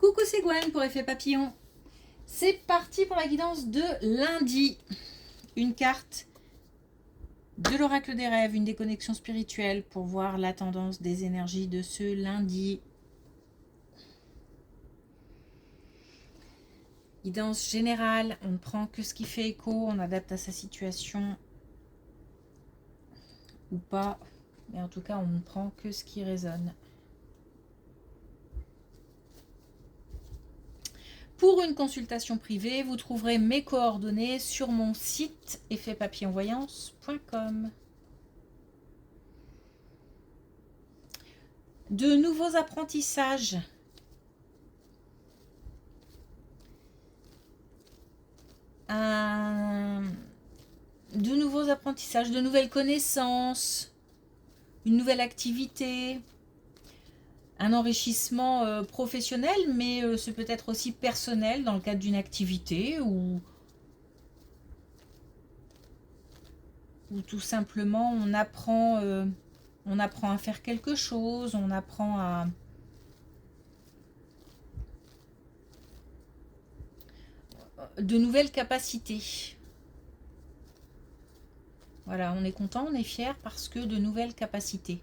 Coucou, c'est Gwen pour Effet Papillon. C'est parti pour la guidance de lundi. Une carte de l'oracle des rêves, une déconnexion spirituelle pour voir la tendance des énergies de ce lundi. Guidance générale, on ne prend que ce qui fait écho, on adapte à sa situation ou pas, mais en tout cas on ne prend que ce qui résonne. Pour une consultation privée, vous trouverez mes coordonnées sur mon site effetpapillonvoyance.com. De nouveaux apprentissages. De nouveaux apprentissages, de nouvelles connaissances, une nouvelle activité, un enrichissement professionnel, mais c'est peut-être aussi personnel dans le cadre d'une activité ou tout simplement on apprend à faire quelque chose, on apprend à de nouvelles capacités. Voilà, on est content, on est fier parce que de nouvelles capacités.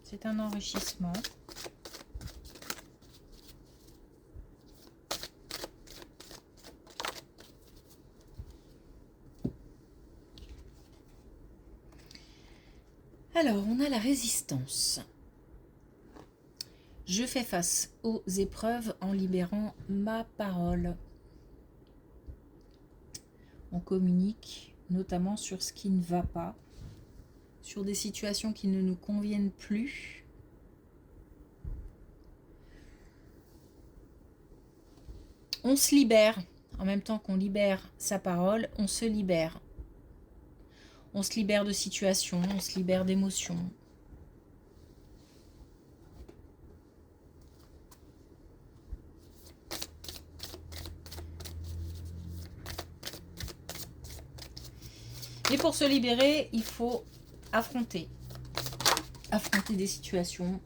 C'est un enrichissement. Alors, on a la résistance. Je fais face aux épreuves en libérant ma parole. On communique notamment sur ce qui ne va pas, sur des situations qui ne nous conviennent plus. On se libère. En même temps qu'on libère sa parole, on se libère. On se libère de situations, on se libère d'émotions. Et pour se libérer, il faut affronter des situations,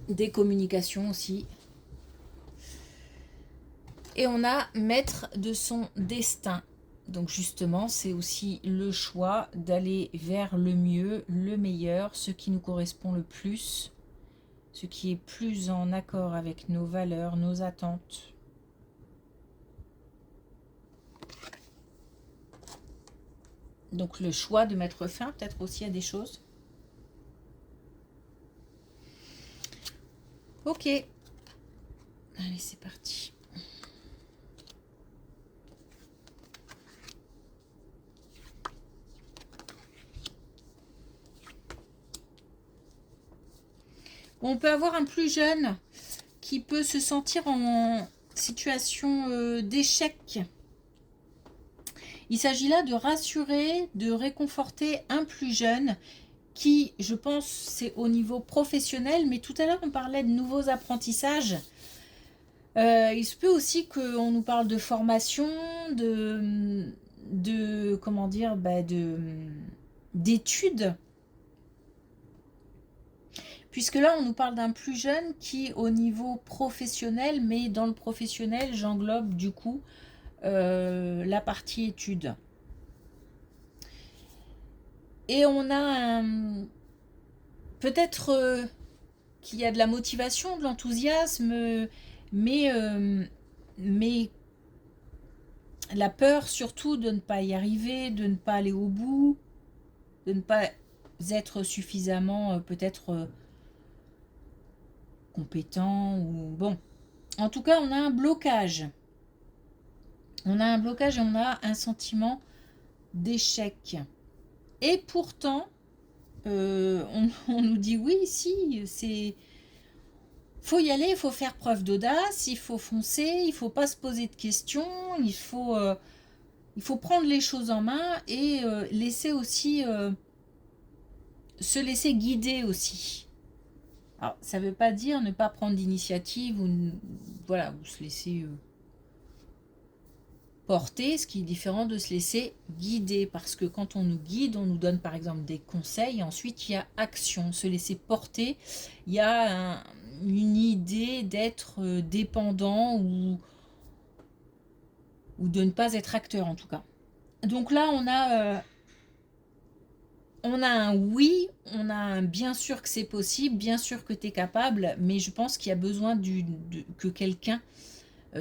des communications aussi. Et on a maître de son destin. Donc justement, c'est aussi le choix d'aller vers le mieux, le meilleur, ce qui nous correspond le plus, ce qui est plus en accord avec nos valeurs, nos attentes. Donc le choix de mettre fin peut-être aussi à des choses. Ok. Allez, c'est parti. On peut avoir un plus jeune qui peut se sentir en situation d'échec. Il s'agit là de rassurer, de réconforter un plus jeune qui, je pense, c'est au niveau professionnel, mais tout à l'heure on parlait de nouveaux apprentissages. Il se peut aussi qu'on nous parle de formation, comment dire, d'études. Puisque là, on nous parle d'un plus jeune qui, au niveau professionnel, mais dans le professionnel, j'englobe du coup la partie études. Et on a peut-être qu'il y a de la motivation, de l'enthousiasme, mais la peur surtout de ne pas y arriver, de ne pas aller au bout, de ne pas être suffisamment peut-être compétent ou bon. En tout cas, on a un blocage. On a un blocage et on a un sentiment d'échec. Et pourtant, on nous dit oui, si, c'est... faut y aller, il faut faire preuve d'audace, il faut foncer, il faut pas se poser de questions, il faut il faut prendre les choses en main et laisser aussi se laisser guider aussi. Alors, ça ne veut pas dire ne pas prendre d'initiative ou voilà, ou se laisser porter, ce qui est différent de se laisser guider, parce que quand on nous guide, on nous donne par exemple des conseils, ensuite il y a action, se laisser porter, il y a une idée d'être dépendant ou de ne pas être acteur en tout cas. Donc là on a un oui, on a un bien sûr que c'est possible, bien sûr que tu es capable, mais je pense qu'il y a besoin que quelqu'un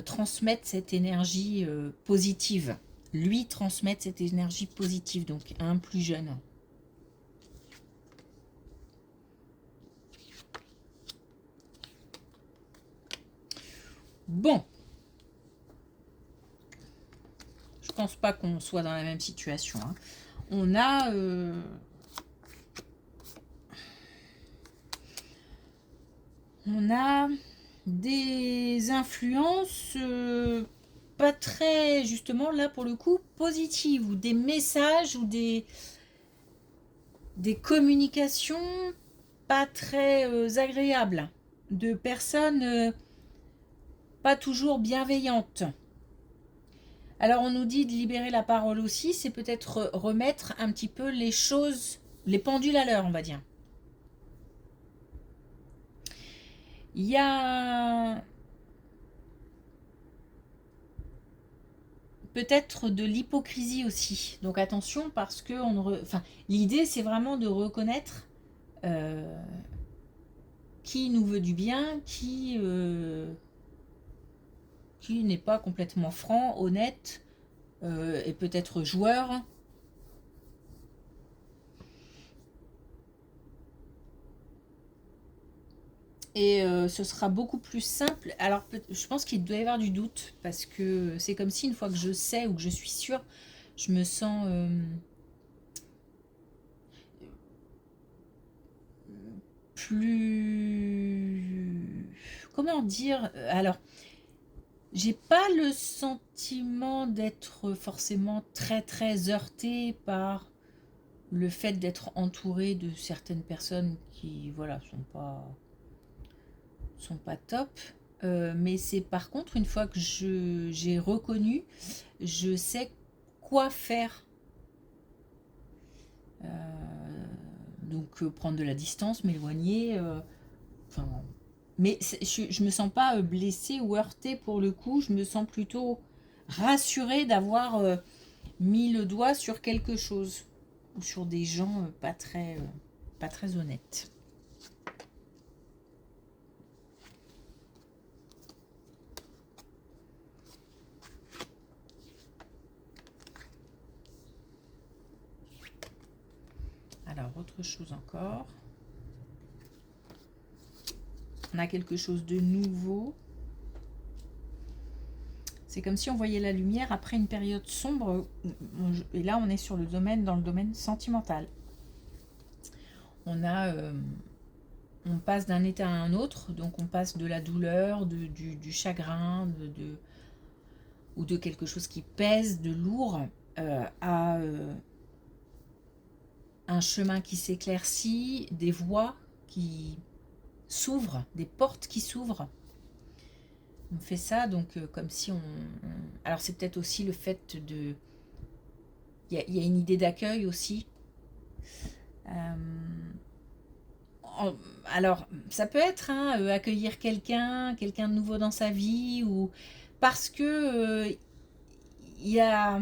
transmettre cette énergie positive. Lui transmettre cette énergie positive, donc à un plus jeune. Bon. Je pense pas qu'on soit dans la même situation. Hein. On a... on a des influences pas très, justement, là pour le coup, positives, ou des messages, ou des communications pas très agréables, de personnes pas toujours bienveillantes. Alors on nous dit de libérer la parole aussi, c'est peut-être remettre un petit peu les choses, les pendules à l'heure, on va dire. Il y a peut-être de l'hypocrisie aussi. Donc attention parce que l'idée c'est vraiment de reconnaître qui nous veut du bien, qui n'est pas complètement franc, honnête et peut-être joueur. Et ce sera beaucoup plus simple. Alors, je pense qu'il doit y avoir du doute, parce que c'est comme si une fois que je sais ou que je suis sûre, je me sens plus... Comment dire? Alors, j'ai pas le sentiment d'être forcément très très heurtée par le fait d'être entourée de certaines personnes qui, voilà, sont pas top. Mais c'est par contre, une fois que j'ai reconnu, je sais quoi faire. Donc prendre de la distance, m'éloigner. Enfin, mais je me sens pas blessée ou heurtée pour le coup. Je me sens plutôt rassurée d'avoir mis le doigt sur quelque chose ou sur des gens pas très honnêtes. Alors, autre chose encore. On a quelque chose de nouveau. C'est comme si on voyait la lumière après une période sombre. Et là, on est dans le domaine sentimental. On passe d'un état à un autre. Donc, on passe de la douleur, du chagrin, ou de quelque chose qui pèse, de lourd, à un chemin qui s'éclaircit, des voies qui s'ouvrent, des portes qui s'ouvrent. On fait ça donc comme si alors c'est peut-être aussi le fait de... Il y a une idée d'accueil aussi. Alors ça peut être accueillir quelqu'un de nouveau dans sa vie, ou parce que il y a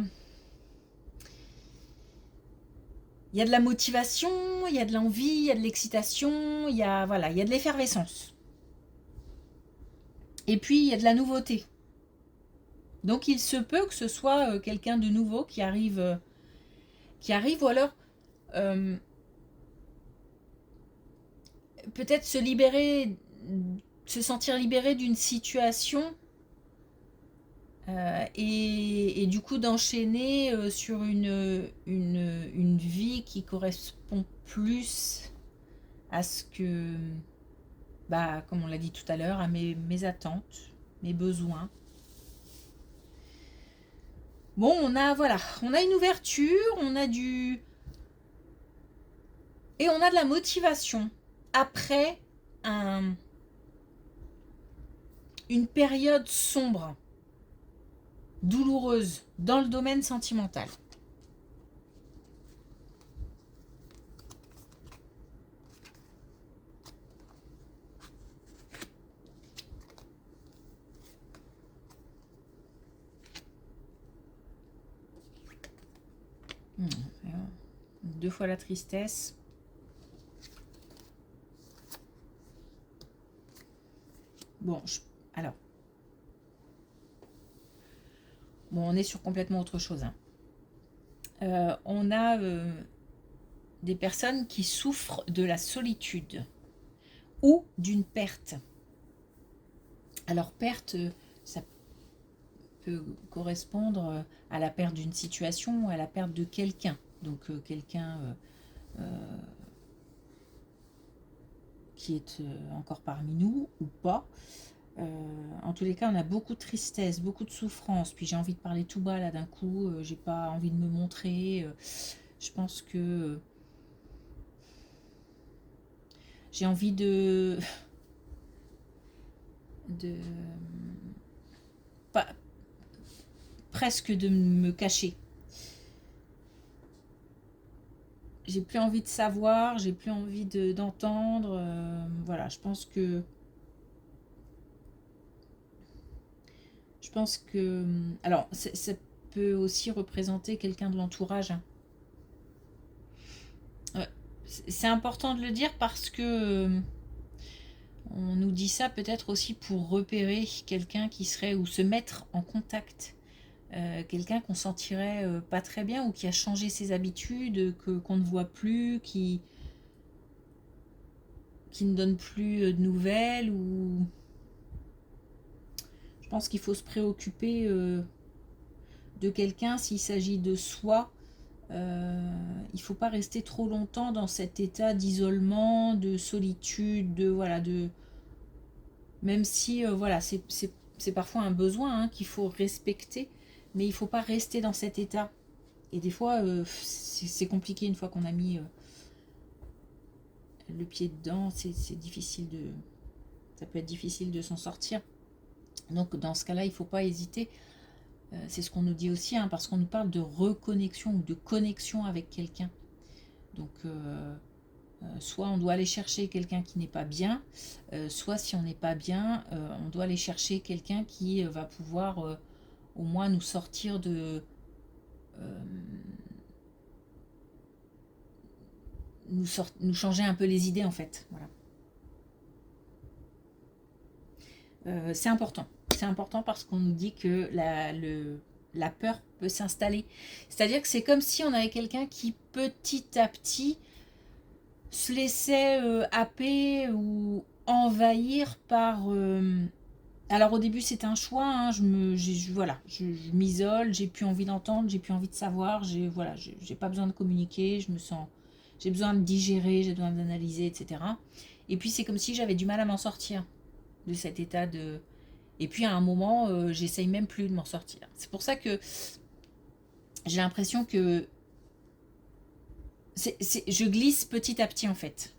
de la motivation, il y a de l'envie, il y a de l'excitation, il y a de l'effervescence. Et puis il y a de la nouveauté. Donc il se peut que ce soit quelqu'un de nouveau qui arrive, ou alors peut-être se sentir libéré d'une situation et du coup d'enchaîner sur une vie qui correspond plus à ce que, comme on l'a dit tout à l'heure, à mes attentes, mes besoins. Bon, voilà, on a une ouverture, on a du... Et on a de la motivation après une période sombre, douloureuse, dans le domaine sentimental. Deux fois la tristesse. Bon, alors. Bon, on est sur complètement autre chose. Hein. On a des personnes qui souffrent de la solitude ou d'une perte. Alors, perte, ça peut correspondre à la perte d'une situation ou à la perte de quelqu'un. Donc, quelqu'un qui est encore parmi nous ou pas. En tous les cas, on a beaucoup de tristesse, beaucoup de souffrance. Puis j'ai envie de parler tout bas là d'un coup. J'ai pas envie de me montrer. Je pense que j'ai envie de pas, presque de me cacher. J'ai plus envie de savoir, j'ai plus envie d'entendre. Voilà, je pense que alors ça peut aussi représenter quelqu'un de l'entourage. Hein. C'est important de le dire parce que on nous dit ça peut-être aussi pour repérer quelqu'un qui serait ou se mettre en contact. Quelqu'un qu'on sentirait pas très bien ou qui a changé ses habitudes, qu'on ne voit plus, qui ne donne plus de nouvelles. Ou je pense qu'il faut se préoccuper de quelqu'un s'il s'agit de soi. Il ne faut pas rester trop longtemps dans cet état d'isolement, de solitude, même si voilà, c'est parfois un besoin hein, qu'il faut respecter, mais il ne faut pas rester dans cet état. Et des fois, c'est compliqué une fois qu'on a mis le pied dedans, c'est difficile ça peut être difficile de s'en sortir. Donc dans ce cas-là, il ne faut pas hésiter. C'est ce qu'on nous dit aussi, hein, parce qu'on nous parle de reconnexion ou de connexion avec quelqu'un. Donc soit on doit aller chercher quelqu'un qui n'est pas bien, soit si on n'est pas bien, on doit aller chercher quelqu'un qui va pouvoir au moins nous sortir nous changer un peu les idées en fait. Voilà. C'est important. C'est important parce qu'on nous dit que la peur peut s'installer. C'est-à-dire que c'est comme si on avait quelqu'un qui petit à petit se laissait happer ou envahir par... alors au début c'est un choix, hein, je m'isole, j'ai plus envie d'entendre, j'ai plus envie de savoir, j'ai pas besoin de communiquer, j'ai besoin de digérer, j'ai besoin d'analyser, etc. Et puis c'est comme si j'avais du mal à m'en sortir de cet état de... Et puis à un moment, j'essaye même plus de m'en sortir. C'est pour ça que j'ai l'impression que je glisse petit à petit en fait.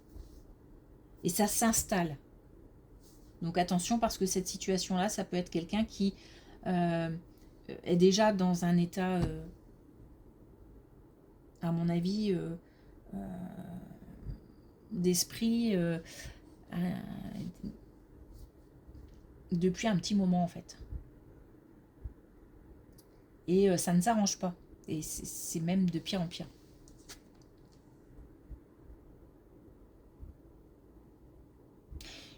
Et ça s'installe. Donc attention parce que cette situation-là, ça peut être quelqu'un qui est déjà dans un état, à mon avis, d'esprit depuis un petit moment en fait. Et ça ne s'arrange pas. Et c'est même de pire en pire.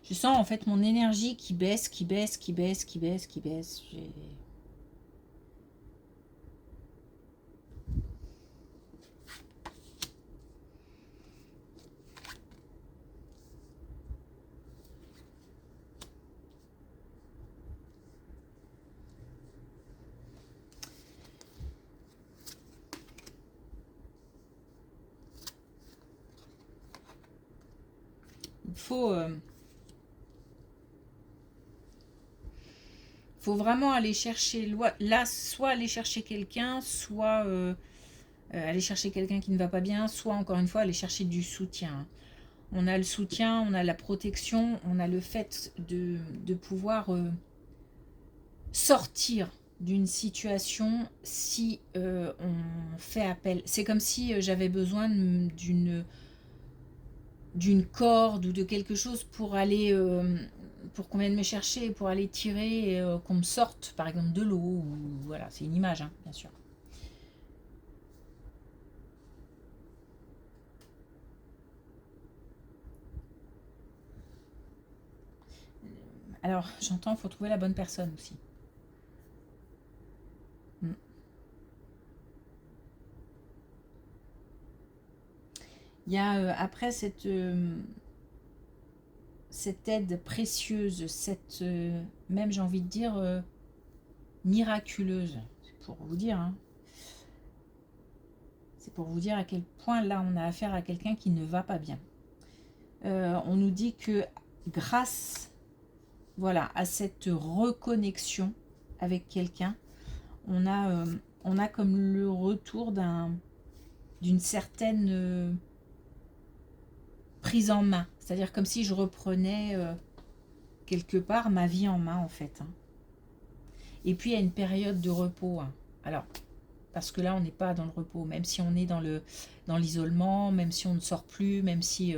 Je sens en fait mon énergie qui baisse, qui baisse, qui baisse, qui baisse, qui baisse. Il faut vraiment aller chercher, là, soit aller chercher quelqu'un, soit aller chercher quelqu'un qui ne va pas bien, soit encore une fois aller chercher du soutien. On a le soutien, on a la protection, on a le fait de pouvoir sortir d'une situation si on fait appel. C'est comme si j'avais besoin d'une corde ou de quelque chose pour aller, pour qu'on vienne me chercher, pour aller tirer, et qu'on me sorte par exemple de l'eau. Ou, voilà, c'est une image, hein, bien sûr. Alors, j'entends, il faut trouver la bonne personne aussi. Il y a après cette aide précieuse, cette même j'ai envie de dire miraculeuse. C'est pour vous dire, hein. C'est pour vous dire à quel point là on a affaire à quelqu'un qui ne va pas bien. On nous dit que grâce, voilà, à cette reconnexion avec quelqu'un, on a comme le retour d'une certaine prise en main. C'est-à-dire comme si je reprenais quelque part ma vie en main en fait. Hein. Et puis il y a une période de repos. Hein. Alors, parce que là on n'est pas dans le repos, même si on est dans l'isolement, même si on ne sort plus, même si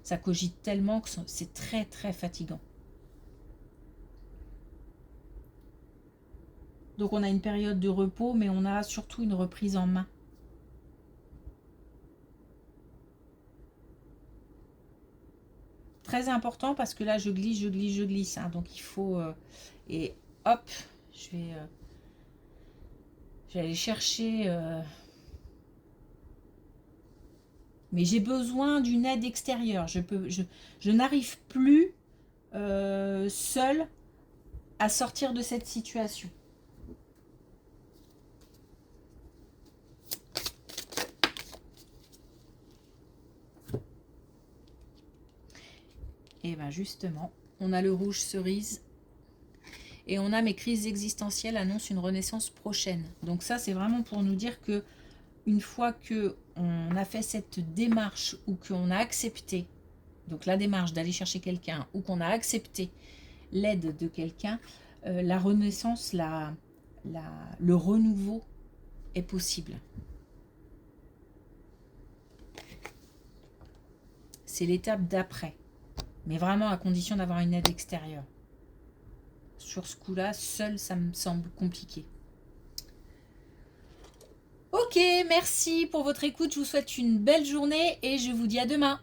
ça cogite tellement que c'est très très fatigant. Donc on a une période de repos, mais on a surtout une reprise en main. Très important parce que là je glisse. Hein, donc il faut... et hop, je vais aller chercher... mais j'ai besoin d'une aide extérieure. Je n'arrive plus seule à sortir de cette situation. Et bien justement, on a le rouge cerise et on a mes crises existentielles annoncent une renaissance prochaine. Donc ça, c'est vraiment pour nous dire que une fois que on a fait cette démarche ou qu'on a accepté, donc la démarche d'aller chercher quelqu'un ou qu'on a accepté l'aide de quelqu'un, la renaissance, le renouveau est possible. C'est l'étape d'après. Mais vraiment à condition d'avoir une aide extérieure. Sur ce coup-là, seul, ça me semble compliqué. Ok, merci pour votre écoute. Je vous souhaite une belle journée et je vous dis à demain.